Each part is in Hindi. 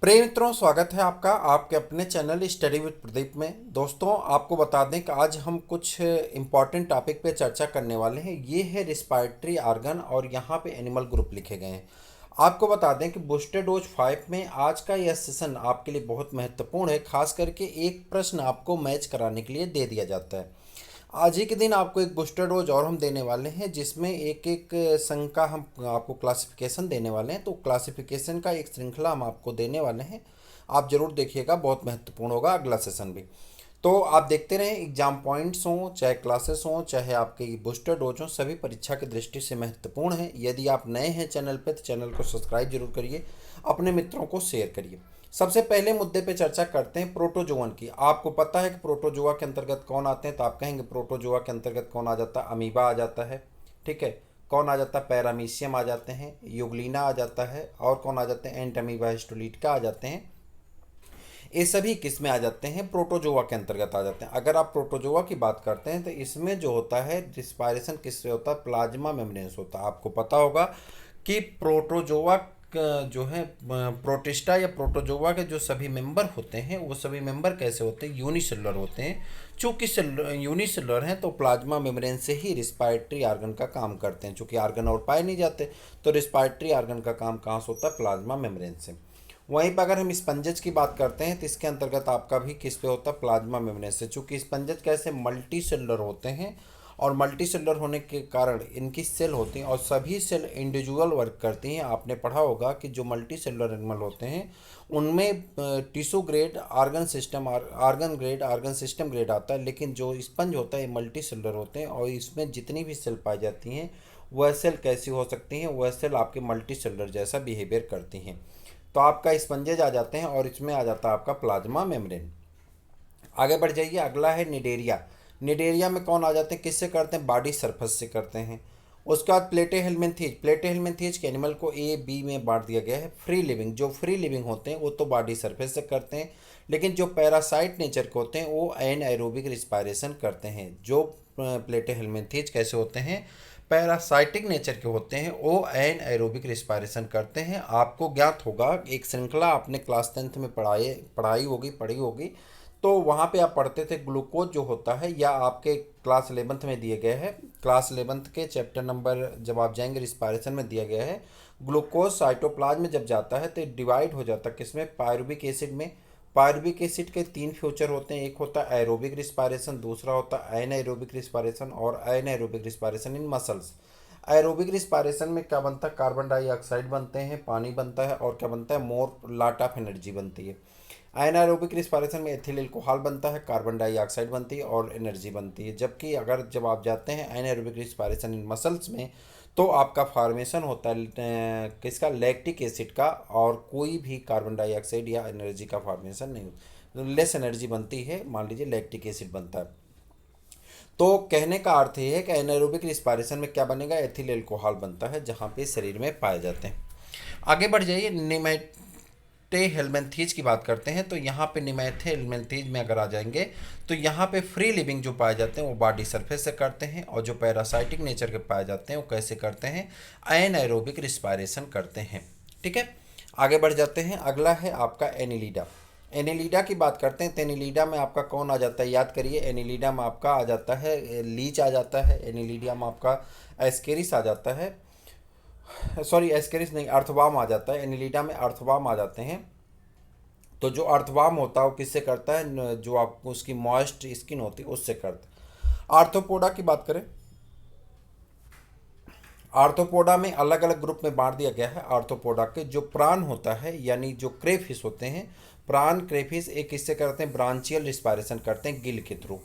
प्रिय मित्रों, स्वागत है आपका आपके अपने चैनल स्टडी विद प्रदीप में। दोस्तों, आपको बता दें कि आज हम कुछ इम्पॉर्टेंट टॉपिक पे चर्चा करने वाले हैं। ये है रिस्पायरेटरी आर्गन और यहाँ पे एनिमल ग्रुप लिखे गए हैं। आपको बता दें कि बूस्टर डोज 5 में आज का यह सेशन आपके लिए बहुत महत्वपूर्ण है। खास करके एक प्रश्न आपको मैच कराने के लिए दे दिया जाता है। आज ही के दिन आपको एक बूस्टर डोज और हम देने वाले हैं, जिसमें एक एक संघ का हम आपको क्लासिफिकेशन देने वाले हैं। तो क्लासिफिकेशन का एक श्रृंखला हम आपको देने वाले हैं। आप जरूर देखिएगा, बहुत महत्वपूर्ण होगा अगला सेशन भी। तो आप देखते रहें, एग्जाम पॉइंट्स हों, चाहे क्लासेस हों, चाहे आपके बूस्टर डोज हों, सभी परीक्षा की दृष्टि से महत्वपूर्ण है। यदि आप नए हैं चैनल पर तो चैनल को सब्सक्राइब जरूर करिए, अपने मित्रों को शेयर करिए। सबसे पहले मुद्दे पे चर्चा करते हैं प्रोटोजोअन की। आपको पता है कि प्रोटोजोआ के अंतर्गत कौन आते हैं? तो आप कहेंगे प्रोटोजोआ के अंतर्गत कौन आ जाता है? अमीबा आ जाता है, ठीक है। कौन आ जाता है? पैरामीशियम आ जाते हैं, यूग्लिना आ जाता है, और कौन आ जाते हैं? एंट अमीबा हिस्टोलिटिका आ जाते हैं। ये सभी किस में आ जाते हैं? प्रोटोजोआ के अंतर्गत आ जाते हैं। अगर आप प्रोटोजोआ की बात करते हैं तो इसमें जो होता है रिस्पायरेशन किससे होता है? प्लाज्मा मेम्ब्रेन से होता है। आपको पता होगा कि प्रोटोजोआ जो है प्रोटिस्टा या प्रोटोजोआ के जो सभी मेंबर होते हैं वो सभी मेंबर कैसे होते हैं? यूनिसेलुलर होते हैं। चूँकि यूनिसेलुलर हैं तो प्लाज्मा मेम्ब्रेन से ही रिस्पायरेटरी आर्गन का काम करते हैं। चूँकि आर्गन और पाए नहीं जाते तो रिस्पायरेटरी आर्गन का काम कहाँ से होता है? प्लाज्मा मेम्ब्रेन से। वहीं पर अगर हम स्पंजेज की बात करते हैं तो इसके अंतर्गत आपका भी किस पे होता है? प्लाज्मा मेम्ब्रेन से। चूँकि स्पंजेज कैसे मल्टी सेलुलर होते हैं और मल्टी सेलुलर होने के कारण इनकी सेल होती हैं और सभी सेल इंडिविजुअल वर्क करती हैं। आपने पढ़ा होगा कि जो मल्टी सेलुलर एनिमल होते हैं उनमें tissue grade organ system organ grade organ system grade आता है, लेकिन जो स्पंज होता है मल्टी सेलुलर होते हैं और इसमें जितनी भी सेल पाई जाती हैं वह सेल कैसी हो सकती हैं? वह सेल आपके मल्टी सेलुलर जैसा बिहेवियर करती हैं। तो आपका स्पंजेज आ जाते हैं और इसमें आ जाता है आपका प्लाज्मा मेम्ब्रेन। आगे बढ़ जाइए, अगला है निडेरिया। निडेरिया में कौन आ जाते हैं? किससे करते हैं? बॉडी सरफेस से करते हैं। उसके बाद प्लेटेहेल्मिन्थेज। प्लेटेहेल्मिन्थेज के एनिमल को ए बी में बांट दिया गया है। फ्री लिविंग, जो फ्री लिविंग होते हैं वो तो बॉडी सरफेस से करते हैं, लेकिन जो पैरासाइट नेचर के होते हैं वो एन एरोबिक रिस्पायरेशन करते हैं। जो प्लेटेहेल्मिन्थेज कैसे होते हैं? पैरासाइटिक नेचर के होते हैं, वो एन एरोबिक रिस्पायरेशन करते हैं। आपको ज्ञात होगा, एक श्रृंखला आपने क्लास 10th में पढ़ी होगी। तो वहाँ पे आप पढ़ते थे ग्लूकोज जो होता है, या आपके क्लास 11th में दिए गए हैं। क्लास 11th के चैप्टर नंबर जब आप जाएंगे रिस्पायरेशन में दिया गया है, ग्लूकोज साइटोप्लाज्म में जब जाता है तो डिवाइड हो जाता है किसमें? पायरुविक एसिड में। पायरुविक एसिड के तीन फ्यूचर होते हैं, एक होता है एरोबिक रिस्पायरेशन, दूसरा होता है एनाएरोबिक रिस्पायरेशन और एनाएरोबिक रिस्पायरेशन इन मसल्स। एरोबिक रिस्पायरेशन में क्या बनता है? कार्बन डाइऑक्साइड बनते हैं, पानी बनता है, और क्या बनता है? मोर लॉट ऑफ एनर्जी बनती है। एनाएरोबिक रिस्पायरेशन में एथिल अल्कोहल बनता है, कार्बन डाइऑक्साइड बनती है और एनर्जी बनती है। जबकि अगर जब आप जाते हैं एनाएरोबिक रिस्पायरेशन इन मसल्स में तो आपका फॉर्मेशन होता है किसका? लैक्टिक एसिड का, और कोई भी कार्बन डाइऑक्साइड या एनर्जी का फॉर्मेशन नहीं होता, लेस एनर्जी बनती है। मान लीजिए लैक्टिक एसिड बनता है। तो कहने का अर्थ ये है कि एनाएरोबिक रिस्पायरेशन में क्या बनेगा? एथिल अल्कोहल बनता है, जहाँ पे शरीर में पाए जाते हैं। आगे बढ़ जाइए, निमेटे हेलमेंथीज की बात करते हैं। तो यहाँ पे निमेथे हेलमेंथीज में अगर आ जाएंगे तो यहाँ पे फ्री लिविंग जो पाए जाते हैं वो बॉडी सरफेस से करते हैं, और जो पैरासाइटिक नेचर के पाए जाते हैं वो कैसे करते हैं? एनाएरोबिक रिस्पायरेशन करते हैं, ठीक है। आगे बढ़ जाते हैं, अगला है आपका एनिलीडा। एनिलीडा की बात करते हैं तो एनिलीडा में आपका कौन आ जाता है? याद करिए, एनिलीडा में आपका आ जाता है लीच आ जाता है, एनिलीडा में आपका एस्केरिस आ जाता है, सॉरी एस्केरिस नहीं, अर्थवाम आ जाता है। एनिलीडा में अर्थवाम आ जाते हैं। तो जो अर्थवाम होता है वो किससे करता है? जो आपको उसकी मॉइस्ट स्किन होती है उससे करता है। आर्थ्रोपोडा की बात करें, आर्थ्रोपोडा में अलग अलग ग्रुप में बांट दिया गया है। आर्थ्रोपोडा के जो प्राण होता है, यानी जो क्रेफिश होते हैं, प्राण क्रेफिश एक किससे करते हैं? ब्रांचियल रिस्पायरेशन करते हैं, गिल के थ्रू।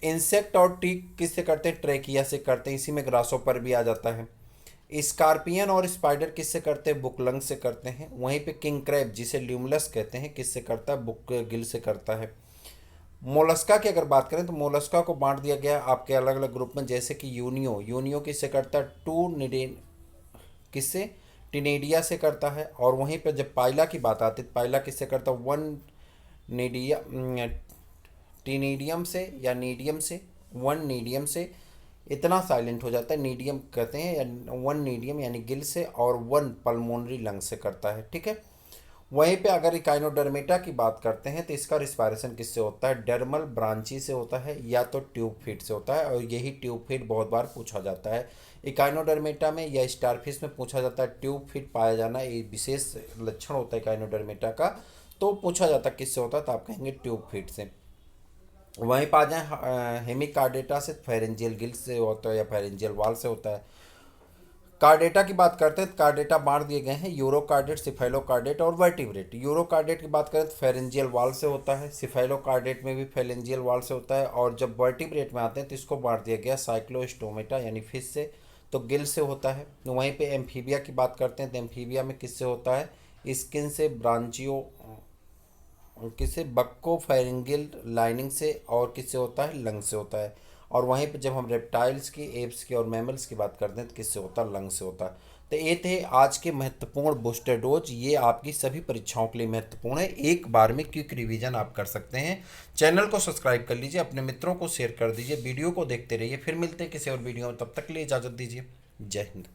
इंसेक्ट और टीक किससे करते हैं? ट्रेकिया से करते हैं। इसी में ग्रासोपर भी आ जाता है। स्कॉर्पियन और स्पाइडर किससे करते हैं? बुक लंग से करते हैं। वहीं पे किंग क्रैब जिसे ल्यूमलस कहते हैं किससे करता है? बुक गिल से करता है। मोलस्का की अगर बात करें तो मोलस्का को बांट दिया गया आपके अलग अलग ग्रुप में, जैसे कि यूनियो। यूनियो किससे करता है? टू निडेन किससे? टिनेडिया से करता है। और वहीं पर जब पाइला की बात आती है तो पाइला किससे करता है? वन नीडिया टीनीडियम से या नीडियम से, वन नीडियम से। इतना साइलेंट हो जाता है, नीडियम कहते हैं, या वन नीडियम यानी गिल से, और वन पल्मोनरी लंग से करता है, ठीक है। वहीं पे अगर इकाइनोडर्मेटा की बात करते हैं तो इसका रिस्पायरेशन किससे होता है, डर्मल ब्रांची से होता है या तो ट्यूब फीड से होता है, और यही ट्यूब फीड बहुत बार पूछा जाता है। इकाइनोडर्मेटा में या स्टारफिश में पूछा जाता है ट्यूब फीड पाया जाना, ये विशेष लक्षण होता है इकाइनोडर्मेटा का। तो पूछा जाता है किससे होता है, तो आप कहेंगे ट्यूब फीड से। वहीं पर आ जाए हेमिकार्डेटा से, फेरेंजियल गिल्स से होता है या फेरेंजियल वाल से होता है। कार्डेटा की बात करते हैं तो कार्डेटा बांट दिए गए हैं यूरोकार्डेट, सिफेलोकार्डेट और वर्टिब्रेट। यूरोकार्डेट की बात करें तो फेरेंजियल वाल से होता है, सिफेलोकार्डेट में भी फेरेंजियल वाल से होता है, और जब वर्टिब्रेट में आते हैं तो इसको बांट दिया गया साइक्लोस्टोमेटा यानी फिश से, तो गिल से होता है। वहीं पे एम्फीबिया की बात करते हैं तो एम्फीबिया में किससे होता है, स्किन से, ब्रांचियो किससे, बक्को फेरिंगियल लाइनिंग से, और किससे होता है, लंग से होता है। और वहीं पे जब हम रेप्टाइल्स की, एप्स की और मैमल्स की बात करते हैं तो किससे होता है, लंग से होता है। तो ये थे आज के महत्वपूर्ण बूस्टर डोज, ये आपकी सभी परीक्षाओं के लिए महत्वपूर्ण है, एक बार में क्विक रिवीजन आप कर सकते हैं। चैनल को सब्सक्राइब कर लीजिए, अपने मित्रों को शेयर कर दीजिए, वीडियो को देखते रहिए। फिर मिलते हैं किसी और वीडियो में, तब तक के लिए इजाज़त दीजिए। जय हिंद।